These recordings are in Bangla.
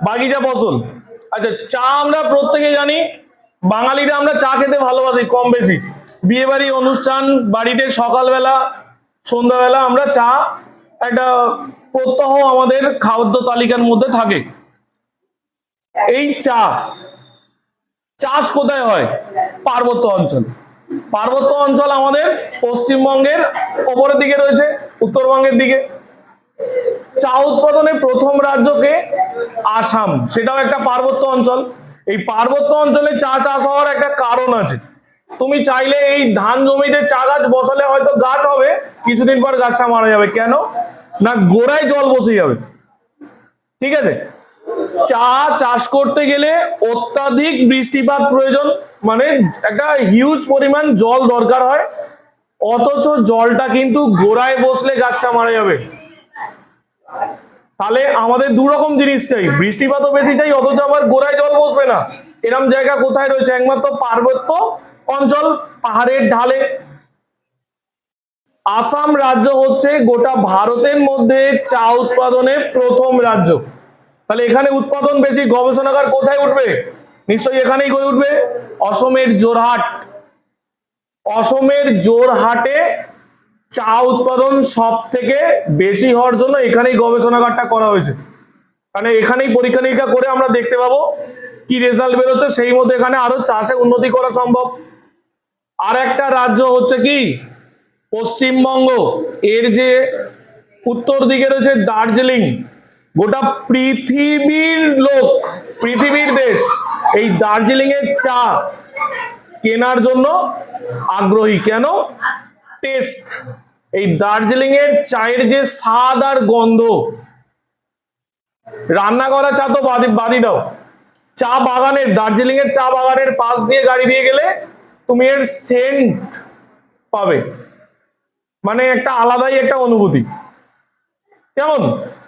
বাগিচা ফসল। আচ্ছা, চা আমরা প্রত্যেকে জানি, বাঙালিরা আমরা চা খেতে ভালোবাসি কম বেশি। বিয়ে বাড়ি অনুষ্ঠান বাড়িতে সকালবেলা সন্ধ্যাবেলা আমরা চা একটা প্রত্যহ আমাদের খাদ্য তালিকার মধ্যে থাকে। এই চা চাষ কোথায় হয়? পার্বত্য অঞ্চল। পার্বত্য অঞ্চল আমাদের পশ্চিমবঙ্গের ওপরের দিকে রয়েছে, উত্তরবঙ্গের দিকে। চা উৎপাদনে প্রথম রাজ্যকে আসাম, সেটাও একটা পার্বত্য অঞ্চল। এই পার্বত্য অঞ্চলে চা চাষ হওয়ার একটা কারণ আছে। তুমি চাইলে এই ধান জমিতে চা গাছ বসালে হয়তো গাছ হবে, কিছুদিন পর গাছটা মারা যাবে। কেন না? গোড়ায় জল বসে যাবে। ঠিক আছে, চা চাষ করতে গেলে অত্যাধিক বৃষ্টিপাত প্রয়োজন, মানে একটা হিউজ পরিমাণ জল দরকার হয়। অথচ জলটা কিন্তু গোড়ায় বসলে গাছটা মারা যাবে। তাহলে আমাদের দু রকম জিনিস চাই, বৃষ্টিপাতও বেশি চাই, অথচ আবার গোড়ায় জল বসবে না। এরকম জায়গা কোথায় রয়েছে? একমাত্র পার্বত্য অঞ্চল, পাহাড়ের ঢালে। আসাম রাজ্য হচ্ছে গোটা ভারতের মধ্যে চা উৎপাদনে প্রথম রাজ্য। তাহলে এখানে উৎপাদন বেশি, গবেষণাগার কোথায় উঠবে? নিশ্চয়ই এখানেই গড়ে উঠবে, অসমের জোরহাট। অসমের জোরহাটে চা উৎপাদন সব থেকে বেশি হওয়ার জন্য এখানেই গবেষণাগারটা করা হয়েছে। মানে এখানেই পরীক্ষা নিরীক্ষা করে আমরা দেখতে পাবো কি রেজাল্ট বেরোচ্ছে, সেই মধ্যে এখানে আরো চাষে উন্নতি করা সম্ভব। আর একটা রাজ্য হচ্ছে কি পশ্চিমবঙ্গ, এর যে উত্তর দিকে রয়েছে দার্জিলিং। গোটা পৃথিবীর লোক, পৃথিবীর দেশ এই দার্জিলিং এর চা কেনার জন্য আগ্রহী। কেন? টেস্ট। এই দার্জিলিং এর চায়ের যে স্বাদ আর গন্ধ, রান্না করা চা তো বাদই দাও, চা বাগানের, দার্জিলিং এর চা বাগানের পাশ দিয়ে গাড়ি দিয়ে গেলে তুমি এর সেন্ট পাবে, মানে একটা আলাদাই একটা অনুভূতি। কেমন?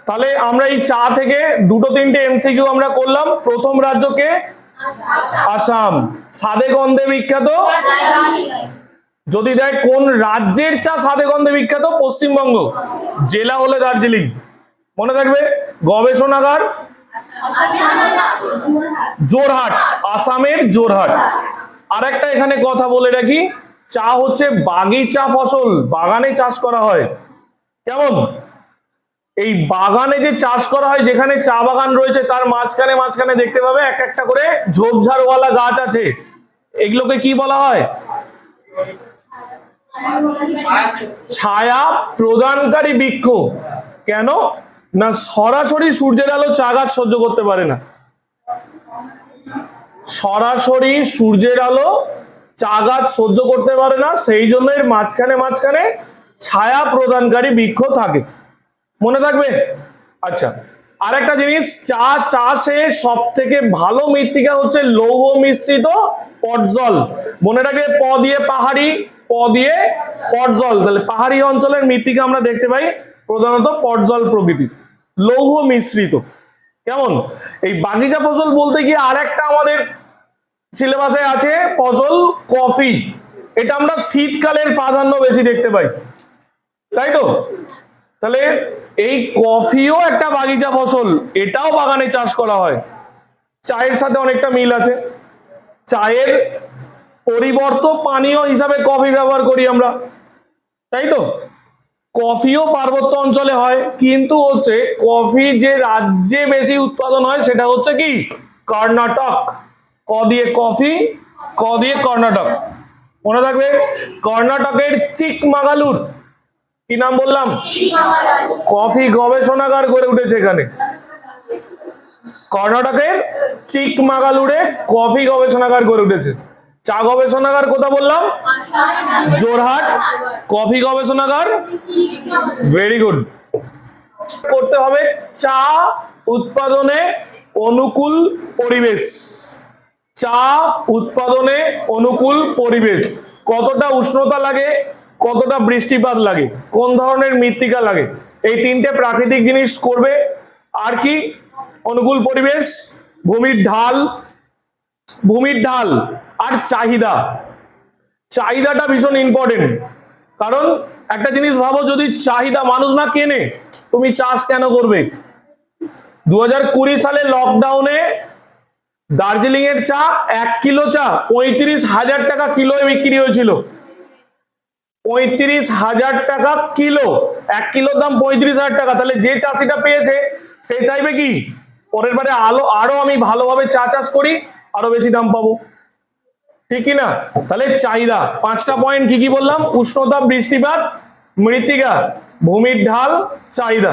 তাহলে আমরা এই চা থেকে দুটো তিনটে এমসিকিউ আমরা করলাম। প্রথম রাজ্যকে আসাম, স্বাদে গন্ধে বিখ্যাত। যদি দেখ কোন রাজ্যের চা স্বাদে গন্ধে বিখ্যাত, পশ্চিমবঙ্গ, জেলা হলে দার্জিলিং। মনে থাকবে, গবেষণাগার জোরহাট, আসামের জোরহাট। আর একটা এখানে কথা বলে রাখি, চা হচ্ছে বাগিচা ফসল, বাগানে চাষ করা হয়। কেমন? এই বাগানে যে চাষ করা হয়, যেখানে চা বাগান রয়েছে তার মাঝখানে মাঝখানে দেখতে পাবে একটা একটা করে ঝোপঝাড়ওয়ালা গাছ আছে। এগুলোকে কি বলা হয়? ছায়া প্রদানকারী বৃক্ষ। কেন না? সরাসরি সূর্যের আলো চা গাছ সহ্য করতে পারে না। সরাসরি সূর্যের আলো চা গাছ সহ্য করতে পারে না, সেই জন্য এর মাঝখানে মাঝখানে ছায়া প্রদানকারী বৃক্ষ থাকে। মনে থাকবে? আচ্ছা, আর একটা জিনিস, চা চাষে সব থেকে ভালো মৃত্তিকা হচ্ছে লৌহ মিশ্রিত পটজল। মনে রাখবে, প দিয়ে পাহাড়ি, প দিয়ে পটজল। তাহলে পাহাড়ি অঞ্চলের মৃত্তিকা আমরা দেখতে পাই প্রধানত পটজল প্রকৃতির, লৌহ মিশ্রিত। কেমন? এই বাগিচা ফসল বলতে গিয়ে আর একটা আমাদের সিলেবাসে আছে ফসল কফি। এটা আমরা শীতকালের প্রাধান্য বেশি দেখতে পাই, তাই তো? তাহলে এই কফিও একটা বাগিচা ফসল, এটাও বাগানে চাষ করা হয়। চায়ের সাথে অনেকটা মিল আছে। চায়ের পরিবর্ত পানীয় হিসাবে কফি ব্যবহার করি আমরা, তাই তো? কফিও পার্বত্য অঞ্চলে হয়, কিন্তু হচ্ছে কফি যে রাজ্যে বেশি উৎপাদন হয় সেটা হচ্ছে কি কর্ণাটক। ক দিয়ে কফি, ক দিয়ে কর্ণাটক। মনে থাকবে, কর্ণাটকের চিকমাগালুর। কি নাম বললাম? কফি গবেষণাগার গড়ে উঠেছে এখানে। কর্ণাটকের চিকমাগালুরে কফি গবেষণাগার গড়ে উঠেছে। চা গবেষণাগার কোথা বললাম? জোরহাট। কফি গবেষণাগার, ভেরি গুড। করতে হবে চা উৎপাদনে অনুকূল পরিবেশ। চা উৎপাদনে অনুকূল পরিবেশ, কতটা উষ্ণতা লাগে, কতটা বৃষ্টিপাত লাগে, কোন ধরনের মৃত্তিকা লাগে, এই তিনটে প্রাকৃতিক জিনিস করবে। আর কি? অনুকূল পরিবেশ, ভূমির ঢাল, ভূমির ঢাল আর চাহিদা। চাহিদাটা ভীষণ ইম্পর্টেন্ট, কারণ একটা জিনিস ভাবো, যদি চাহিদা মানুষ না কেনে তুমি চাষ কেন করবে? 2020 সালে লকডাউনে দার্জিলিং এর চা 1 কিলো চা 35,000 টাকা কিলোয় বিক্রি হয়েছিল। 35,000 টাকা কিলো, 1 কিলোর দাম 35,000 টাকা। তাহলে যে চাষিটা পেয়েছে সে চাইবে কি পরের বারে আরো আমি ভালোভাবে চা চাষ করি, আরো বেশি দাম পাবো, ঠিক কি না? তাহলে চাহিদা 5টা পয়েন্ট কি কি বললাম? উষ্ণতা, বৃষ্টিপাত, মৃত্তিকা, ভূমির ঢাল, চাহিদা।